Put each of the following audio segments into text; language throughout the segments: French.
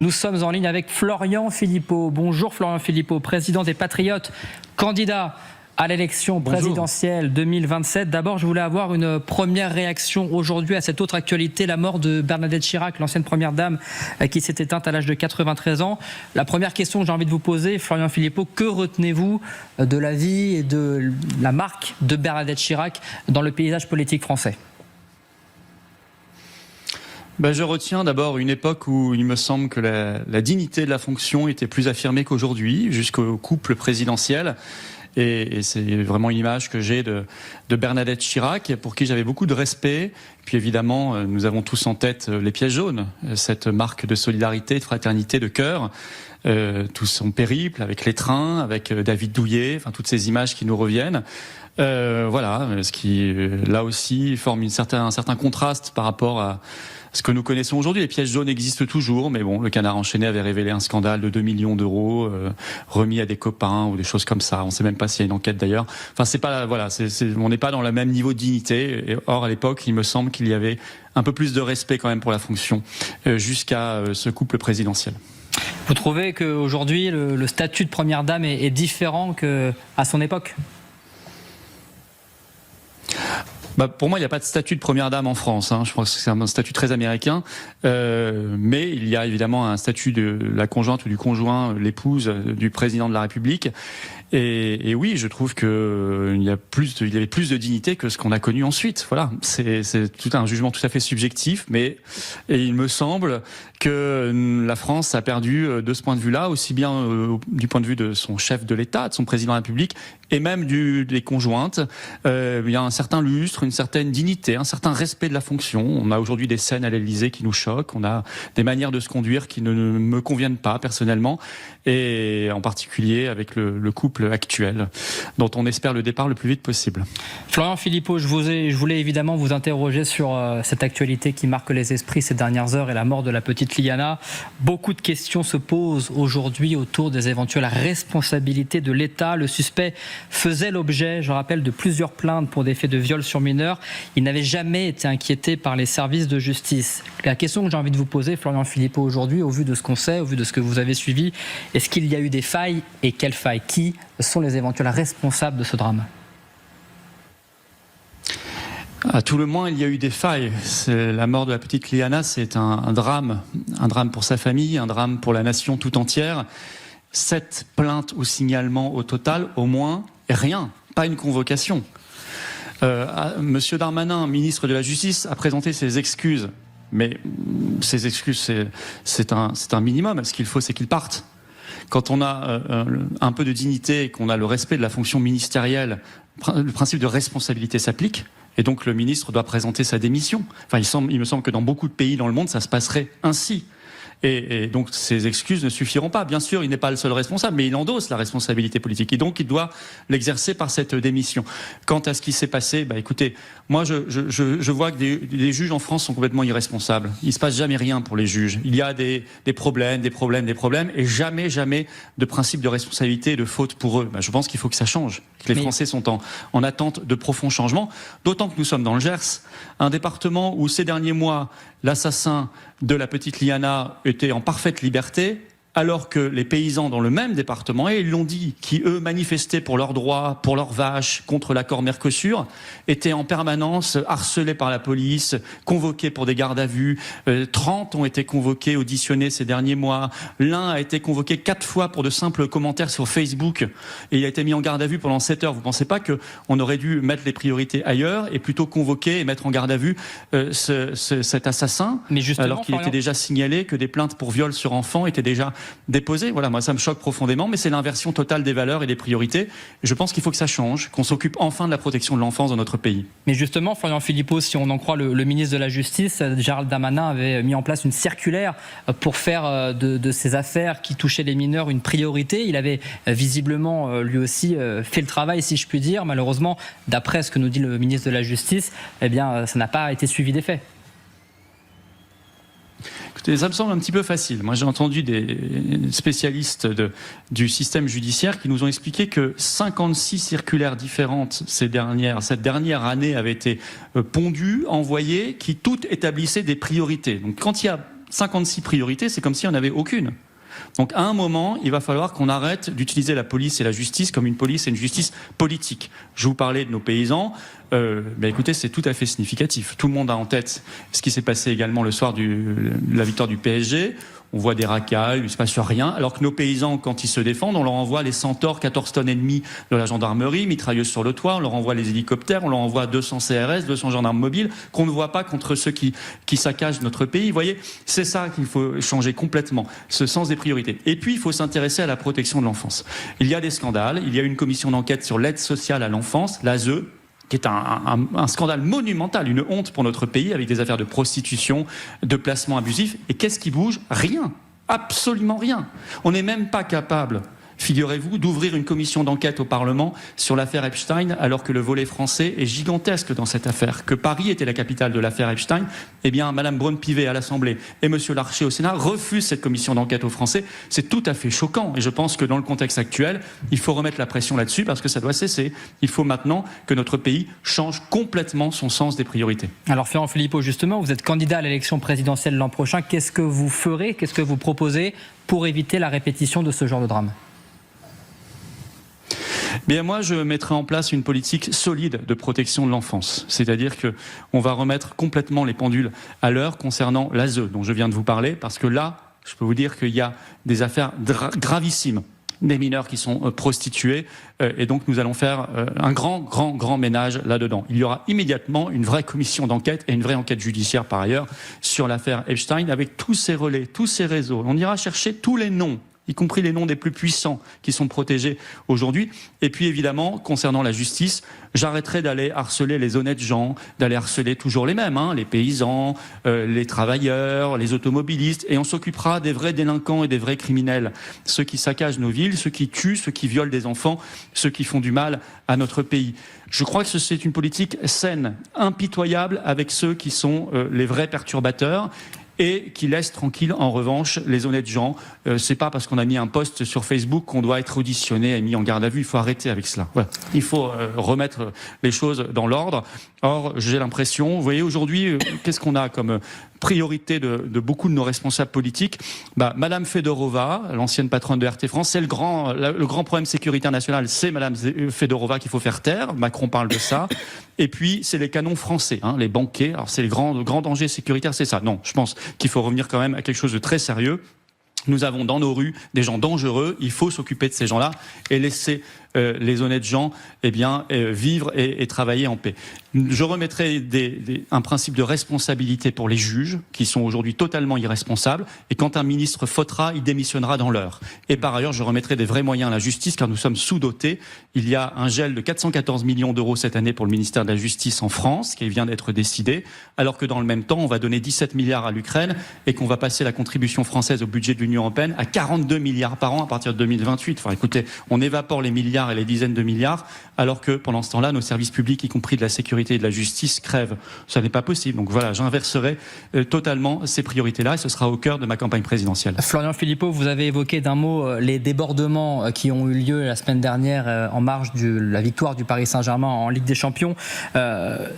Nous sommes en ligne avec Florian Philippot. Bonjour Florian Philippot, président des Patriotes, candidat à l'élection présidentielle 2027. D'abord, je voulais avoir une première réaction aujourd'hui à cette autre actualité, la mort de Bernadette Chirac, l'ancienne première dame qui s'est éteinte à l'âge de 93 ans. La première question que j'ai envie de vous poser, Florian Philippot, que retenez-vous de la vie et de la marque de Bernadette Chirac dans le paysage politique français ? Je retiens d'abord une époque où il me semble que la dignité de la fonction était plus affirmée qu'aujourd'hui, jusqu'au couple présidentiel. Et c'est vraiment une image que j'ai de Bernadette Chirac, pour qui j'avais beaucoup de respect. Puis évidemment, nous avons tous en tête les pièces jaunes, cette marque de solidarité, de fraternité, de cœur. Tout son périple avec les trains, avec David Douillet, enfin toutes ces images qui nous reviennent. Voilà, ce qui là aussi forme un certain contraste par rapport à ce que nous connaissons aujourd'hui. Les pièges jaunes existent toujours, mais bon, le Canard enchaîné avait révélé un scandale de 2 millions d'euros remis à des copains ou des choses comme ça. On ne sait même pas s'il y a une enquête d'ailleurs. Enfin, c'est pas, voilà, on n'est pas dans le même niveau de dignité. Or, à l'époque, il me semble qu'il y avait un peu plus de respect quand même pour la fonction jusqu'à ce couple présidentiel. Vous trouvez qu'aujourd'hui, le statut de première dame est différent qu'à son époque ? Pour moi, il n'y a pas de statut de première dame en France. Je crois que c'est un statut très américain. Mais il y a évidemment un statut de la conjointe ou du conjoint, l'épouse du président de la République. Et oui, je trouve qu'il y avait plus de dignité que ce qu'on a connu ensuite. Voilà, c'est tout un jugement tout à fait subjectif, mais il me semble que la France a perdu de ce point de vue-là, aussi bien du point de vue de son chef de l'État, de son président de la République, et même des conjointes. Il y a un certain lustre, une certaine dignité, un certain respect de la fonction. On a aujourd'hui des scènes à l'Élysée qui nous choquent, on a des manières de se conduire qui ne me conviennent pas personnellement, et en particulier avec le couple actuel, dont on espère le départ le plus vite possible. Florian Philippot, je voulais évidemment vous interroger sur cette actualité qui marque les esprits ces dernières heures et la mort de la petite Liana. Beaucoup de questions se posent aujourd'hui autour des éventuelles responsabilités de l'État. Le suspect faisait l'objet, je rappelle, de plusieurs plaintes pour des faits de viol sur mineurs. Il n'avait jamais été inquiété par les services de justice. La question que j'ai envie de vous poser, Florian Philippot, aujourd'hui, au vu de ce qu'on sait, au vu de ce que vous avez suivi, est-ce qu'il y a eu des failles et quelles failles ? Qui sont les éventuels responsables de ce drame ? À tout le moins, il y a eu des failles. La mort de la petite Liana, c'est un drame pour sa famille, un drame pour la nation tout entière. 7 plaintes ou signalements au total, au moins, rien, pas une convocation. Monsieur Darmanin, ministre de la Justice, a présenté ses excuses. Mais ces excuses, c'est un minimum. Ce qu'il faut, c'est qu'il parte. Quand on a un peu de dignité et qu'on a le respect de la fonction ministérielle, le principe de responsabilité s'applique. Et donc le ministre doit présenter sa démission. Enfin, il me semble que dans beaucoup de pays dans le monde, ça se passerait ainsi. Et donc ces excuses ne suffiront pas. Bien sûr, il n'est pas le seul responsable, mais il endosse la responsabilité politique. Et donc il doit l'exercer par cette démission. Quant à ce qui s'est passé, écoutez, moi je vois que des juges en France sont complètement irresponsables. Il ne se passe jamais rien pour les juges. Il y a des problèmes, et jamais de principe de responsabilité et de faute pour eux. Je pense qu'il faut que ça change. Que les Français sont en attente de profonds changements. D'autant que nous sommes dans le Gers, un département où ces derniers mois, l'assassin de la petite Liana était en parfaite liberté, alors que les paysans dans le même département, et ils l'ont dit, qui eux manifestaient pour leurs droits, pour leurs vaches, contre l'accord Mercosur, étaient en permanence harcelés par la police, convoqués pour des gardes à vue. 30 ont été convoqués, auditionnés ces derniers mois. L'un a été convoqué 4 fois pour de simples commentaires sur Facebook, et il a été mis en garde à vue pendant 7 heures. Vous ne pensez pas qu'on aurait dû mettre les priorités ailleurs et plutôt convoquer et mettre en garde à vue cet assassin, alors qu'il était déjà signalé que des plaintes pour viol sur enfants étaient déjà déposé. Voilà, moi ça me choque profondément, mais c'est l'inversion totale des valeurs et des priorités. Et je pense qu'il faut que ça change, qu'on s'occupe enfin de la protection de l'enfance dans notre pays. Mais justement, Florian Philippot, si on en croit le ministre de la Justice, Gérald Darmanin avait mis en place une circulaire pour faire de ces affaires qui touchaient les mineurs une priorité. Il avait visiblement lui aussi fait le travail, si je puis dire. Malheureusement, d'après ce que nous dit le ministre de la Justice, ça n'a pas été suivi des faits. Écoutez, ça me semble un petit peu facile. Moi, j'ai entendu des spécialistes du système judiciaire qui nous ont expliqué que 56 circulaires différentes cette dernière année avaient été pondues, envoyées, qui toutes établissaient des priorités. Donc, quand il y a 56 priorités, c'est comme si on n'avait aucune. Donc à un moment, il va falloir qu'on arrête d'utiliser la police et la justice comme une police et une justice politique. Je vous parlais de nos paysans. Écoutez, c'est tout à fait significatif. Tout le monde a en tête ce qui s'est passé également le soir de la victoire du PSG. On voit des racailles, il ne se passe rien. Alors que nos paysans, quand ils se défendent, on leur envoie les Centaures, 14 tonnes et demie de la gendarmerie, mitrailleuses sur le toit, on leur envoie les hélicoptères, on leur envoie 200 CRS, 200 gendarmes mobiles, qu'on ne voit pas contre ceux qui saccagent notre pays. Vous voyez, c'est ça qu'il faut changer complètement, ce sens des priorités. Et puis, il faut s'intéresser à la protection de l'enfance. Il y a des scandales, il y a une commission d'enquête sur l'aide sociale à l'enfance, l'ASE, qui est un scandale monumental, une honte pour notre pays, avec des affaires de prostitution, de placement abusif. Et qu'est-ce qui bouge ? Rien. Absolument rien. On n'est même pas capable, figurez-vous, d'ouvrir une commission d'enquête au Parlement sur l'affaire Epstein, alors que le volet français est gigantesque dans cette affaire. Que Paris était la capitale de l'affaire Epstein, eh bien, Madame Braun-Pivet à l'Assemblée et Monsieur Larcher au Sénat refusent cette commission d'enquête aux Français. C'est tout à fait choquant. Et je pense que dans le contexte actuel, il faut remettre la pression là-dessus parce que ça doit cesser. Il faut maintenant que notre pays change complètement son sens des priorités. Alors, Florent Philippot, justement, vous êtes candidat à l'élection présidentielle l'an prochain. Qu'est-ce que vous ferez ? Qu'est-ce que vous proposez pour éviter la répétition de ce genre de drame ? Bien, moi, je mettrai en place une politique solide de protection de l'enfance. C'est-à-dire qu'on va remettre complètement les pendules à l'heure concernant l'ASE, dont je viens de vous parler, parce que là, je peux vous dire qu'il y a des affaires gravissimes, des mineurs qui sont prostitués, et donc nous allons faire un grand ménage là-dedans. Il y aura immédiatement une vraie commission d'enquête et une vraie enquête judiciaire par ailleurs sur l'affaire Epstein, avec tous ces relais, tous ces réseaux. On ira chercher tous les noms, y compris les noms des plus puissants qui sont protégés aujourd'hui. Et puis évidemment, concernant la justice, j'arrêterai d'aller harceler les honnêtes gens, d'aller harceler toujours les mêmes, les paysans, les travailleurs, les automobilistes, et on s'occupera des vrais délinquants et des vrais criminels, ceux qui saccagent nos villes, ceux qui tuent, ceux qui violent des enfants, ceux qui font du mal à notre pays. Je crois que c'est une politique saine, impitoyable avec ceux qui sont les vrais perturbateurs, et qui laisse tranquille, en revanche, les honnêtes gens. C'est pas parce qu'on a mis un post sur Facebook qu'on doit être auditionné et mis en garde à vue. Il faut arrêter avec cela. Voilà. Il faut remettre les choses dans l'ordre. Or, j'ai l'impression, vous voyez, aujourd'hui, qu'est-ce qu'on a comme priorité de beaucoup de nos responsables politiques? Madame Fedorova, l'ancienne patronne de RT France, c'est le grand problème sécuritaire national, c'est Madame Fedorova qu'il faut faire taire. Macron parle de ça. Et puis, c'est les canons français, les banquets. Alors, c'est le grand danger sécuritaire, c'est ça. Non, je pense qu'il faut revenir quand même à quelque chose de très sérieux. Nous avons dans nos rues des gens dangereux. Il faut s'occuper de ces gens-là et laisser les honnêtes gens vivre et travailler en paix. Je remettrai un principe de responsabilité pour les juges, qui sont aujourd'hui totalement irresponsables. Et quand un ministre fautera, il démissionnera dans l'heure. Et par ailleurs, je remettrai des vrais moyens à la justice, car nous sommes sous-dotés. Il y a un gel de 414 millions d'euros cette année pour le ministère de la Justice en France, qui vient d'être décidé, alors que dans le même temps, on va donner 17 milliards à l'Ukraine et qu'on va passer la contribution française au budget de l'Union européenne à 42 milliards par an à partir de 2028. Enfin, écoutez, on évapore les milliards et les dizaines de milliards, alors que pendant ce temps-là, nos services publics, y compris de la sécurité et de la justice, crèvent. Ça n'est pas possible. Donc voilà, j'inverserai totalement ces priorités-là et ce sera au cœur de ma campagne présidentielle. Florian Philippot, vous avez évoqué d'un mot les débordements qui ont eu lieu la semaine dernière en marge de la victoire du Paris Saint-Germain en Ligue des Champions.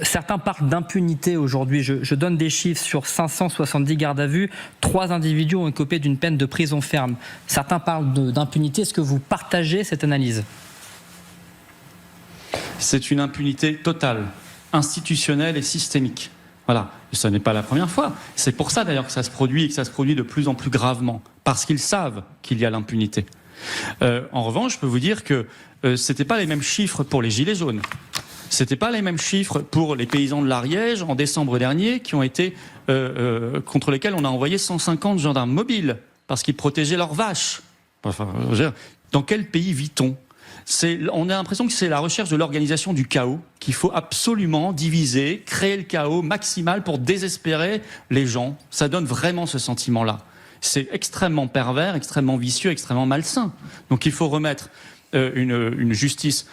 Certains parlent d'impunité aujourd'hui. Je donne des chiffres sur 570 gardes à vue. 3 individus ont écopé d'une peine de prison ferme. Certains parlent d'impunité. Est-ce que vous partagez cette analyse ? C'est une impunité totale, institutionnelle et systémique. Voilà, ce n'est pas la première fois. C'est pour ça d'ailleurs que ça se produit et que ça se produit de plus en plus gravement, parce qu'ils savent qu'il y a l'impunité. En revanche, je peux vous dire que c'était pas les mêmes chiffres pour les Gilets jaunes. C'était pas les mêmes chiffres pour les paysans de l'Ariège en décembre dernier, qui ont été contre lesquels on a envoyé 150 gendarmes mobiles parce qu'ils protégeaient leurs vaches. Enfin, dans quel pays vit-on ? On a l'impression que c'est la recherche de l'organisation du chaos, qu'il faut absolument diviser, créer le chaos maximal pour désespérer les gens. Ça donne vraiment ce sentiment-là. C'est extrêmement pervers, extrêmement vicieux, extrêmement malsain. Donc il faut remettre une justice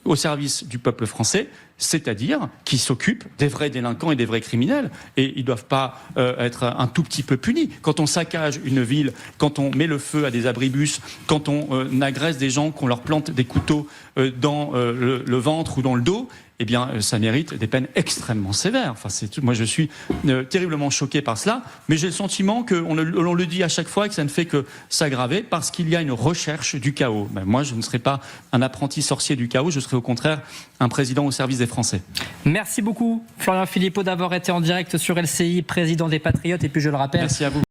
au service du peuple français, c'est-à-dire qui s'occupe des vrais délinquants et des vrais criminels. Et ils ne doivent pas être un tout petit peu punis. Quand on saccage une ville, quand on met le feu à des abribus, quand on agresse des gens, qu'on leur plante des couteaux dans le ventre ou dans le dos, eh bien, ça mérite des peines extrêmement sévères. Enfin, moi, je suis terriblement choqué par cela, mais j'ai le sentiment qu'on le dit à chaque fois et que ça ne fait que s'aggraver parce qu'il y a une recherche du chaos. Ben, moi, je ne serai pas un apprenti sorcier du chaos, je serai au contraire un président au service des Français. Merci beaucoup, Florian Philippot, d'avoir été en direct sur LCI, président des Patriotes. Et puis, je le rappelle, merci à vous.